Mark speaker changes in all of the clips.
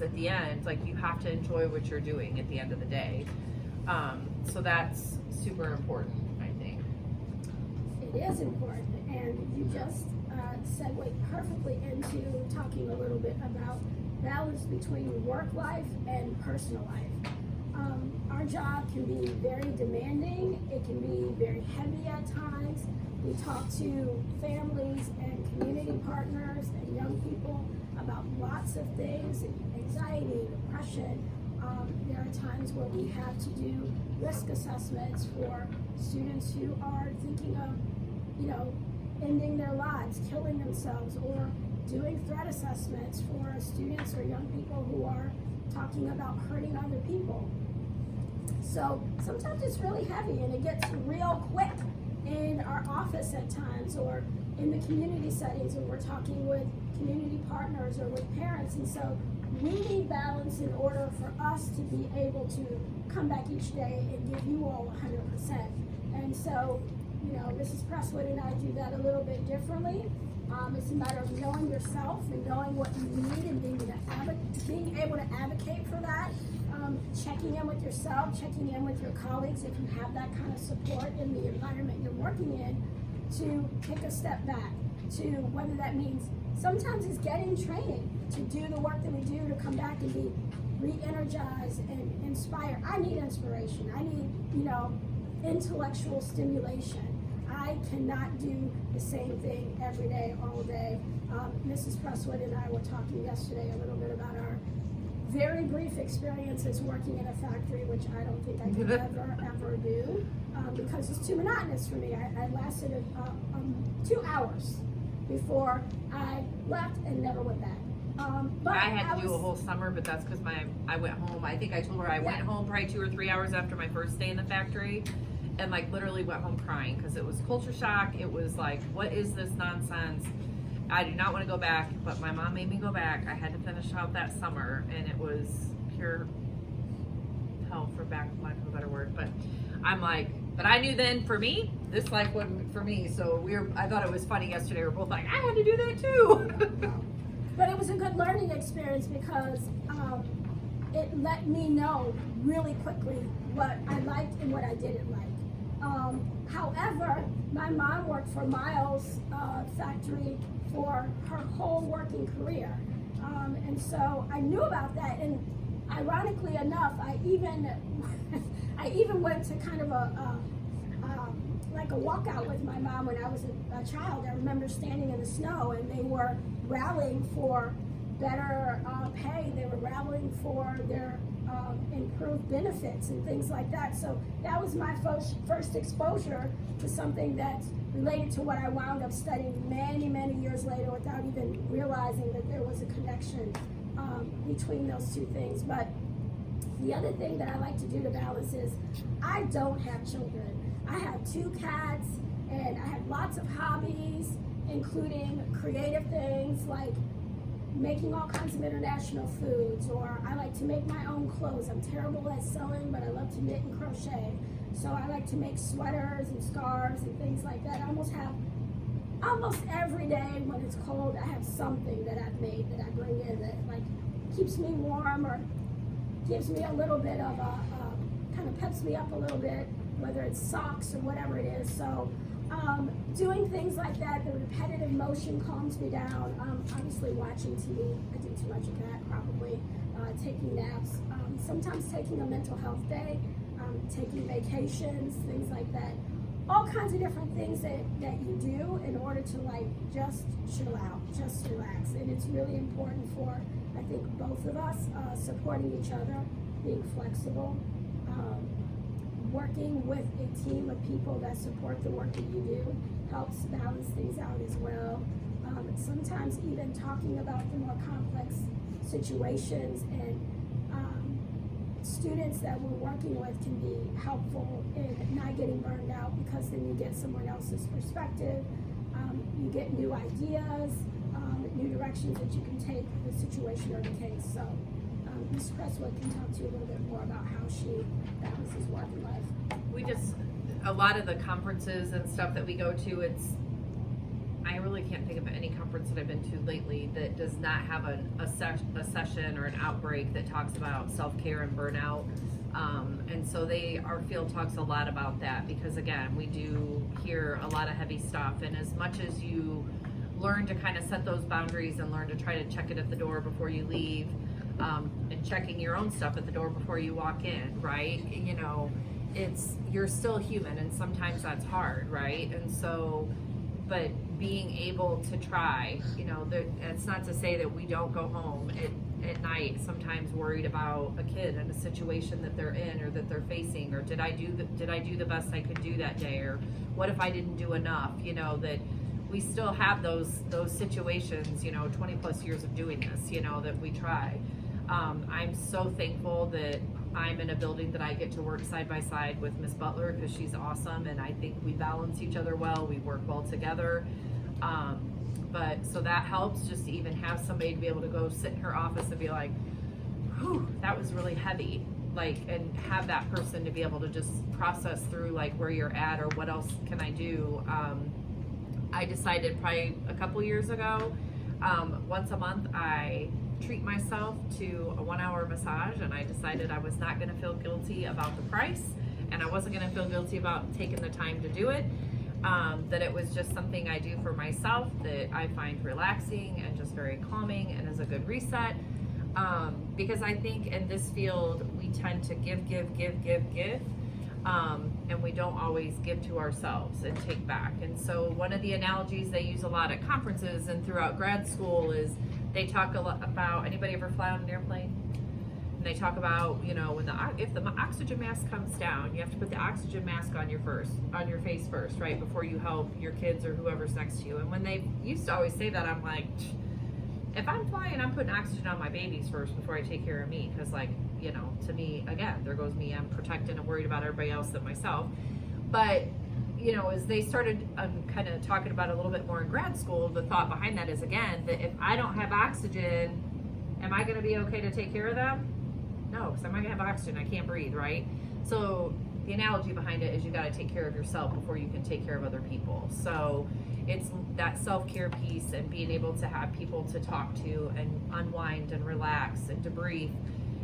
Speaker 1: at the end, like you have to enjoy what you're doing at the end of the day. So that's super important, I think.
Speaker 2: It is important, and you just segued perfectly into talking a little bit about balance between work life and personal life. Our job can be very demanding. It can be very heavy at times. We talk to families and community partners and young people about lots of things, anxiety, depression. There are times where we have to do risk assessments for students who are thinking of, ending their lives, killing themselves, or doing threat assessments for students or young people who are talking about hurting other people. So sometimes it's really heavy, and it gets real quick in our office at times, or in the community settings when we're talking with community partners or with parents. And so we need balance in order for us to be able to come back each day and give you all 100%. And so, Mrs. Presswood and I do that a little bit differently. It's a matter of knowing yourself and knowing what you need and being able to advocate for that. Checking in with yourself, checking in with your colleagues if you have that kind of support in the environment you're working in, to take a step back, to whether that means sometimes it's getting training to do the work that we do, to come back and be re-energized and inspired. I need inspiration. I need, intellectual stimulation. I cannot do the same thing every day, all day. Mrs. Presswood and I were talking yesterday a little bit about our very brief experiences working in a factory, which I don't think I could ever do, because it's too monotonous for me. I lasted 2 hours before I left and never went back. But
Speaker 1: I had to do a whole summer, but that's because I went home. I think I told her I went home probably 2 or 3 hours after my first day in the factory, and literally went home crying because it was culture shock. It was like, what is this nonsense? I do not want to go back, but my mom made me go back. I had to finish out that summer, and it was pure hell, for lack of a better word. But I'm like, but I knew then for me, this life wasn't for me. So I thought it was funny yesterday. We were both like, I had to do that too.
Speaker 2: But it was a good learning experience because it let me know really quickly what I liked and what I didn't like. However, my mom worked for Miles factory for her whole working career. And so I knew about that, and ironically enough, I even went to kind of a walkout with my mom when I was a child. I remember standing in the snow, and they were rallying for better pay. They were rallying for their improved benefits and things like that. So that was my first exposure to something that's related to what I wound up studying many, many years later without even realizing that there was a connection between those two things. But the other thing that I like to do to balance is I don't have children. I have 2 cats, and I have lots of hobbies, including creative things like making all kinds of international foods, or I like to make my own clothes. I'm terrible at sewing, but I love to knit and crochet. So I like to make sweaters and scarves and things like that. I almost every day when it's cold, I have something that I've made that I bring in that keeps me warm or gives me a little bit of kind of peps me up a little bit, whether it's socks or whatever it is. So doing things like that, the repetitive motion calms me down. Obviously watching TV, I do too much of that probably. Taking naps, sometimes taking a mental health day, taking vacations, things like that. All kinds of different things that you do in order to just chill out, just relax. And it's really important for, I think, both of us supporting each other, being flexible, working with a team of people that support the work that you do helps balance things out as well. Sometimes even talking about the more complex situations and students that we're working with can be helpful in not getting burned out, because then you get someone else's perspective, you get new ideas, new directions that you can take the situation or the case. So Ms. Presswood can talk to you a little bit more about how she balances work and life.
Speaker 1: A lot of the conferences and stuff that we go to, I really can't think of any conference that I've been to lately that does not have a session or an outbreak that talks about self-care and burnout. And so our field talks a lot about that, because again, we do hear a lot of heavy stuff, and as much as you learn to kind of set those boundaries and learn to try to check it at the door before you leave, and checking your own stuff at the door before you walk in, right? You know, you're still human, and sometimes that's hard, right? And so, but being able to try, you know, it's not to say that we don't go home at night sometimes worried about a kid and a situation that they're in or that they're facing, or did I do the best I could do that day, or what if I didn't do enough, you know, that we still have those situations, you know, 20 plus years of doing this, you know, that we try. I'm so thankful that I'm in a building that I get to work side by side with Miss Butler, because she's awesome, and I think we balance each other well, we work well together. But so that helps, just to even have somebody to be able to go sit in her office and be like, whew, that was really heavy, like, and have that person to be able to just process through like where you're at or what else can I do. I decided probably a couple years ago, once a month I treat myself to a 1-hour massage, and I decided I was not going to feel guilty about the price, and I wasn't going to feel guilty about taking the time to do it. That it was just something I do for myself that I find relaxing and just very calming and is a good reset. Because I think in this field we tend to give, and we don't always give to ourselves and take back. And so one of the analogies they use a lot at conferences and throughout grad school is they talk a lot about, anybody ever fly on an airplane? And they talk about, you know, if the oxygen mask comes down, you have to put the oxygen mask on your face first, right, before you help your kids or whoever's next to you. And when they used to always say that, I'm like, if I'm flying, I'm putting oxygen on my babies first before I take care of me, because, like, you know, to me, again, there goes me, I'm protected and worried about everybody else than myself. But, you know, as they started kind of talking about it a little bit more in grad school, the thought behind that is, again, that if I don't have oxygen, am I going to be okay to take care of them? No, because I'm not going to have oxygen, I can't breathe, right? So the analogy behind it is you got to take care of yourself before you can take care of other people. So it's that self-care piece and being able to have people to talk to and unwind and relax and debrief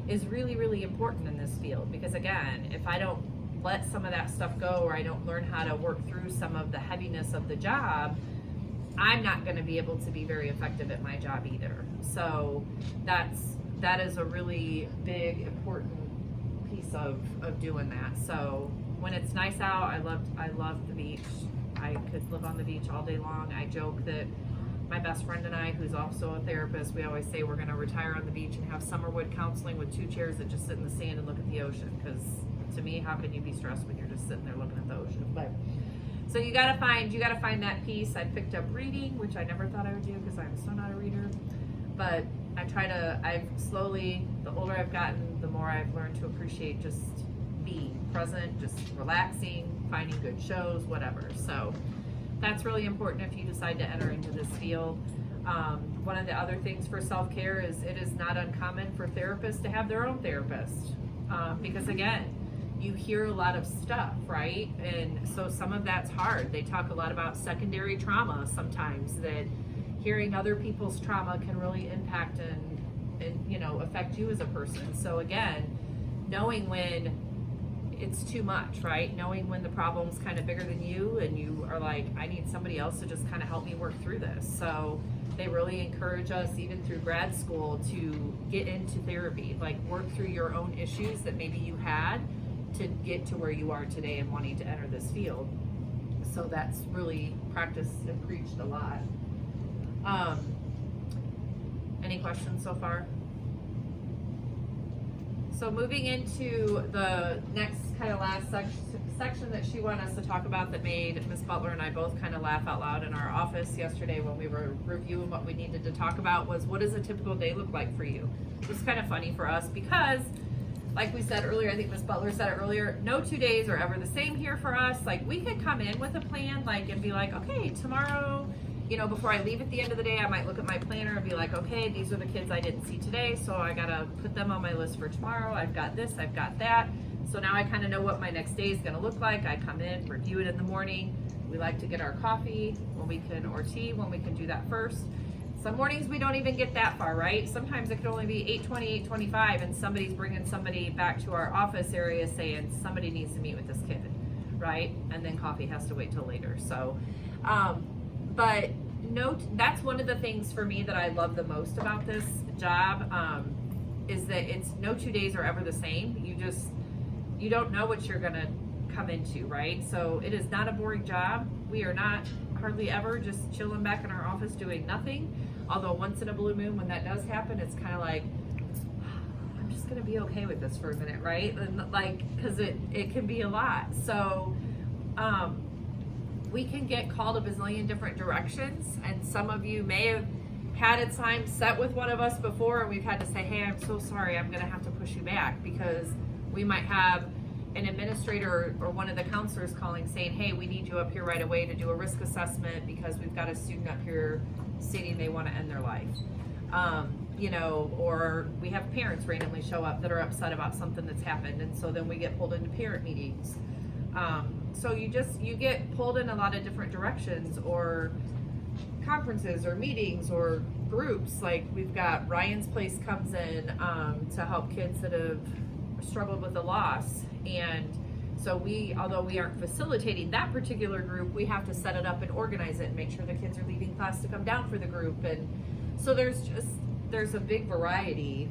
Speaker 1: is really, really important in this field. Because again, if I don't let some of that stuff go, or I don't learn how to work through some of the heaviness of the job, I'm not going to be able to be very effective at my job either. So that is a really big, important piece of doing that. So when it's nice out, I love the beach. I could live on the beach all day long. I joke that my best friend and I, who's also a therapist, we always say we're going to retire on the beach and have summerwood counseling with 2 chairs that just sit in the sand and look at the ocean. Because to me, how can you be stressed when you're just sitting there looking at the ocean? But so you gotta find that piece. I picked up reading, which I never thought I would do because I'm still not a reader. But I've slowly, the older I've gotten, the more I've learned to appreciate just being present, just relaxing, finding good shows, whatever. So that's really important if you decide to enter into this field. One of the other things for self-care is it is not uncommon for therapists to have their own therapist. Because again, you hear a lot of stuff, right? And so some of that's hard. They talk a lot about secondary trauma sometimes, that hearing other people's trauma can really impact and you know, affect you as a person. So again, knowing when it's too much, right? Knowing when the problem's kind of bigger than you and you are like, I need somebody else to just kind of help me work through this. So they really encourage us, even through grad school, to get into therapy, like work through your own issues that maybe you had to get to where you are today and wanting to enter this field. So that's really practiced and preached a lot. Any questions so far? So moving into the next kind of last section that she wanted us to talk about, that made Miss Butler and I both kind of laugh out loud in our office yesterday when we were reviewing what we needed to talk about, was what does a typical day look like for you? It's kind of funny for us because, like we said earlier, I think Miss Butler said it earlier, no 2 days are ever the same here for us. Like, we could come in with a plan, like, and be like, okay, tomorrow, you know, before I leave at the end of the day, I might look at my planner and be like, okay, these are the kids I didn't see today, so I gotta put them on my list for tomorrow. I've got this, I've got that. So now I kind of know what my next day is gonna look like. I come in, review it in the morning, We like to get our coffee when we can, or tea when we can do that first. Some mornings we don't even get that far, right? Sometimes it could only be 8:20, 8:25, and somebody's bringing somebody back to our office area saying somebody needs to meet with this kid, right? And then coffee has to wait till later. So, but no, that's one of the things for me that I love the most about this job, is that it's no 2 days are ever the same. You don't know what you're gonna come into, right? So it is not a boring job. We are not hardly ever just chilling back in our office doing nothing. Although once in a blue moon, when that does happen, it's kind of like, I'm just gonna be okay with this for a minute, right? And like, cause it can be a lot. So, we can get called a bazillion different directions, and some of you may have had a time set with one of us before, and we've had to say, hey, I'm so sorry, I'm gonna have to push you back, because we might have an administrator or one of the counselors calling saying, hey, we need you up here right away to do a risk assessment because we've got a student up here stating they want to end their life. You know, or we have parents randomly show up that are upset about something that's happened, and so then we get pulled into parent meetings. So you get pulled in a lot of different directions, or conferences or meetings or groups. Like we've got Ryan's Place comes in to help kids that have struggled with a loss, and so although we aren't facilitating that particular group, we have to set it up and organize it and make sure the kids are leaving class to come down for the group. And so there's a big variety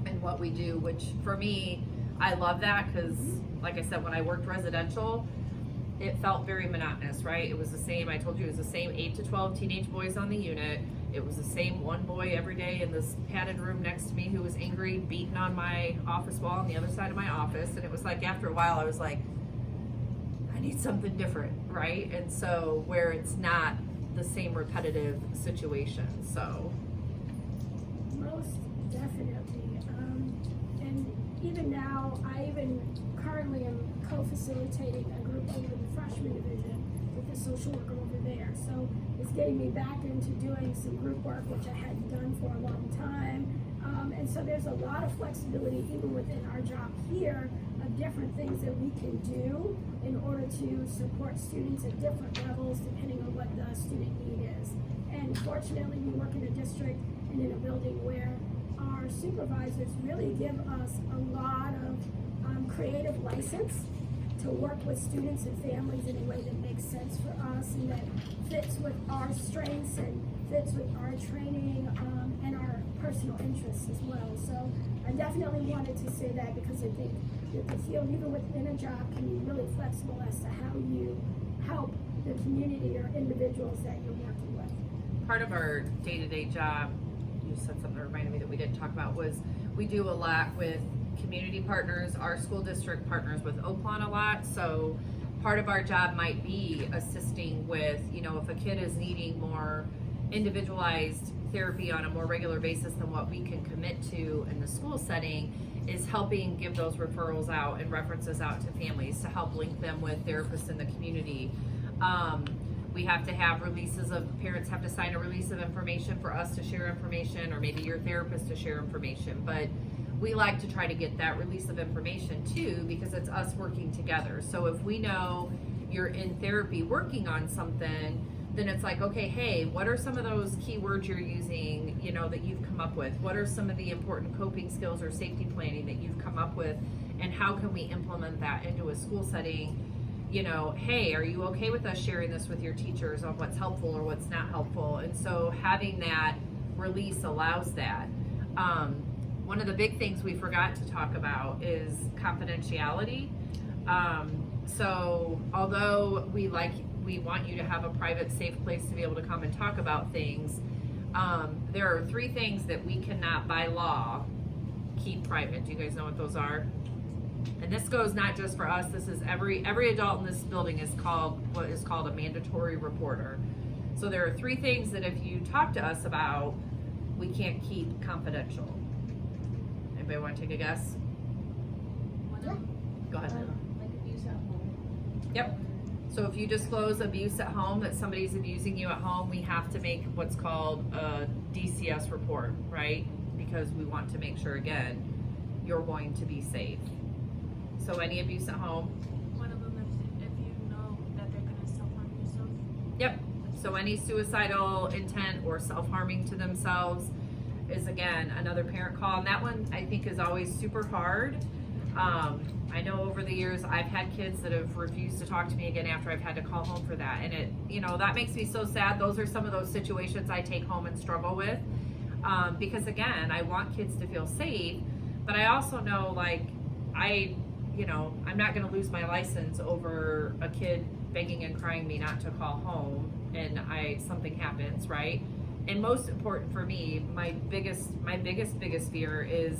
Speaker 1: in what we do, which for me, I love that, because like I said, when I worked residential, it felt very monotonous, right? It was the same, I told you, it was the same 8 to 12 teenage boys on the unit. It was the same one boy every day in this padded room next to me who was angry, beating on my office wall on the other side of my office. And it was like, after a while, I was like, I need something different, right? And so where it's not the same repetitive situation, so.
Speaker 2: Most definitely. And even now, I even currently am co-facilitating a group over the freshman division with the social worker over there. So it's getting me back into doing some group work, which I hadn't done for a long time. And so there's a lot of flexibility even within our job here of different things that we can do in order to support students at different levels depending on what the student need is. And fortunately, we work in a district and in a building where our supervisors really give us a lot of creative license to work with students and families in a way that makes sense for us and that fits with our strengths and fits with our training and our personal interests as well. So I definitely wanted to say that, because I think that the field, even within a job, can be really flexible as to how you help the community or individuals that you're working with.
Speaker 1: Part of our day-to-day job, you said something that reminded me that we didn't talk about, was we do a lot with community partners. Our school district partners with Oaklawn a lot, so part of our job might be assisting with, you know, if a kid is needing more individualized therapy on a more regular basis than what we can commit to in the school setting, is helping give those referrals out and references out to families to help link them with therapists in the community. We have to have releases of, parents have to sign a release of information for us to share information, or maybe your therapist to share information, but we like to try to get that release of information too, because it's us working together. So if we know you're in therapy working on something, then it's like, okay, hey, what are some of those keywords you're using, you know, that you've come up with? What are some of the important coping skills or safety planning that you've come up with? And how can we implement that into a school setting? You know, hey, are you okay with us sharing this with your teachers on what's helpful or what's not helpful? And so having that release allows that. One of the big things we forgot to talk about is confidentiality. So although we want you to have a private, safe place to be able to come and talk about things, there are 3 things that we cannot by law keep private. Do you guys know what those are? And this goes not just for us, this is every adult in this building is what is called a mandatory reporter. So there are 3 things that if you talk to us about, we can't keep confidential. Anybody want to take a guess?
Speaker 2: Yeah.
Speaker 1: Go ahead.
Speaker 3: Like abuse at home.
Speaker 1: Yep. So if you disclose abuse at home, that somebody's abusing you at home, we have to make what's called a DCS report, right? Because we want to make sure, again, you're going to be safe. So any abuse at home?
Speaker 3: One of them is if you know that they're gonna self-harm
Speaker 1: So any suicidal intent or self-harming to themselves is, again, another parent call. And that one, I think, is always super hard. I know over the years I've had kids that have refused to talk to me again after I've had to call home for that. And it, that makes me so sad. Those are some of those situations I take home and struggle with. Because again, I want kids to feel safe, but I also know, like, I'm not going to lose my license over a kid begging and crying me not to call home and something happens, right? And most important for me, my biggest fear is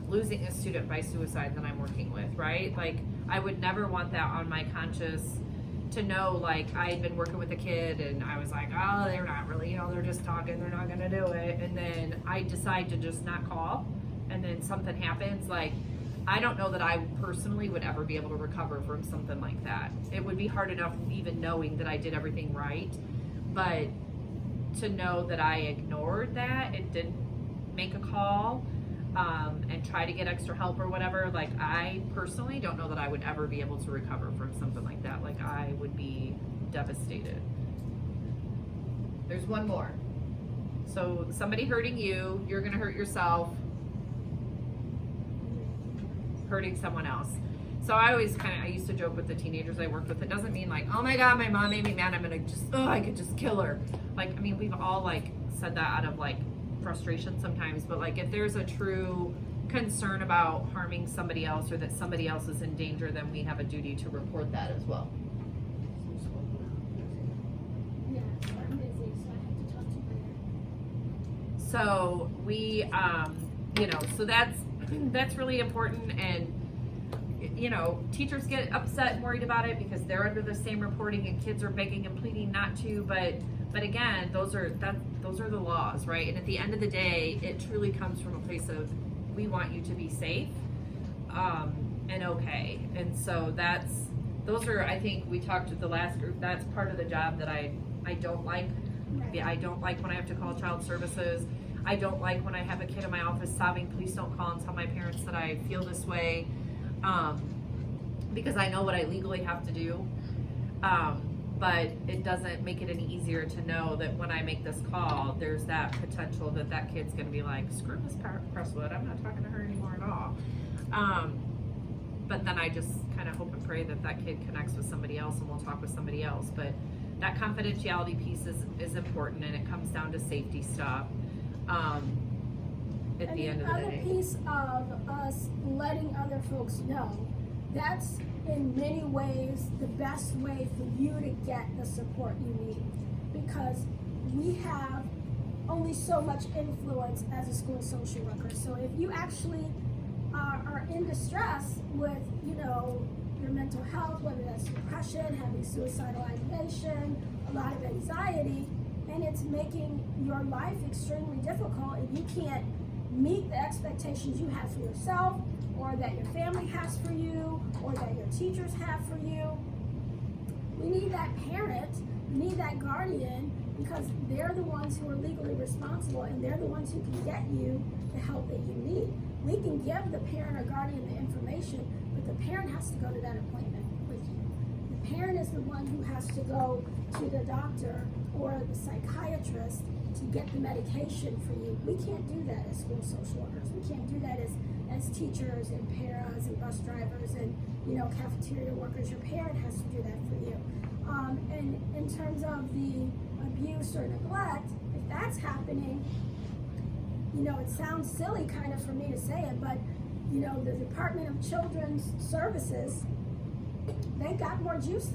Speaker 1: losing a student by suicide that I'm working with, right? Like, I would never want that on my conscience, to know, like, I had been working with a kid and I was like, oh, they're not really, they're just talking, they're not gonna do it. And then I decide to just not call, and then something happens. Like, I don't know that I personally would ever be able to recover from something like that. It would be hard enough even knowing that I did everything right, but to know that I ignored that and didn't make a call, and try to get extra help or whatever, like, I personally don't know that I would ever be able to recover from something like that. Like, I would be devastated. There's one more. So somebody hurting you, you're gonna hurt yourself, hurting someone else. So I used to joke with the teenagers I worked with, it doesn't mean like, oh my God, my mom made me mad, I'm gonna I could just kill her. Like, I mean, we've all like said that out of like frustration sometimes, but like, if there's a true concern about harming somebody else or that somebody else is in danger, then we have a duty to report that as well.
Speaker 2: Yeah, I'm busy, so I have to talk to you later.
Speaker 1: So we, so that's really important. And, teachers get upset and worried about it because they're under the same reporting and kids are begging and pleading not to, but again, those are the laws, right? And at the end of the day, it truly comes from a place of, we want you to be safe, and okay. And so those are, I think we talked to the last group, that's part of the job that I don't like.
Speaker 2: Right.
Speaker 1: I don't like when I have to call child services. I don't like when I have a kid in my office sobbing, please don't call and tell my parents that I feel this way, because I know what I legally have to do. But it doesn't make it any easier to know that when I make this call, there's that potential that kid's gonna be like, screw Miss Presswood, I'm not talking to her anymore at all. But then I just kind of hope and pray that kid connects with somebody else and we'll talk with somebody else. But that confidentiality piece is important, and it comes down to safety stuff. At the end of the day.
Speaker 2: And the other piece of us letting other folks know, that's in many ways the best way for you to get the support you need, because we have only so much influence as a school social worker. So if you actually are in distress with, your mental health, whether that's depression, having suicidal ideation, a lot of anxiety, and it's making your life extremely difficult, and you can't meet the expectations you have for yourself, or that your family has for you, or that your teachers have for you. We need that parent, we need that guardian, because they're the ones who are legally responsible, and they're the ones who can get you the help that you need. We can give the parent or guardian the information, but the parent has to go to that appointment with you. The parent is the one who has to go to the doctor or the psychiatrist to get the medication for you. We can't do that as school social workers. We can't do that as teachers and paras and bus drivers and cafeteria workers. Your parent has to do that for you. And in terms of the abuse or neglect, if that's happening, it sounds silly kind of for me to say it, but the Department of Children's Services, they got more juice than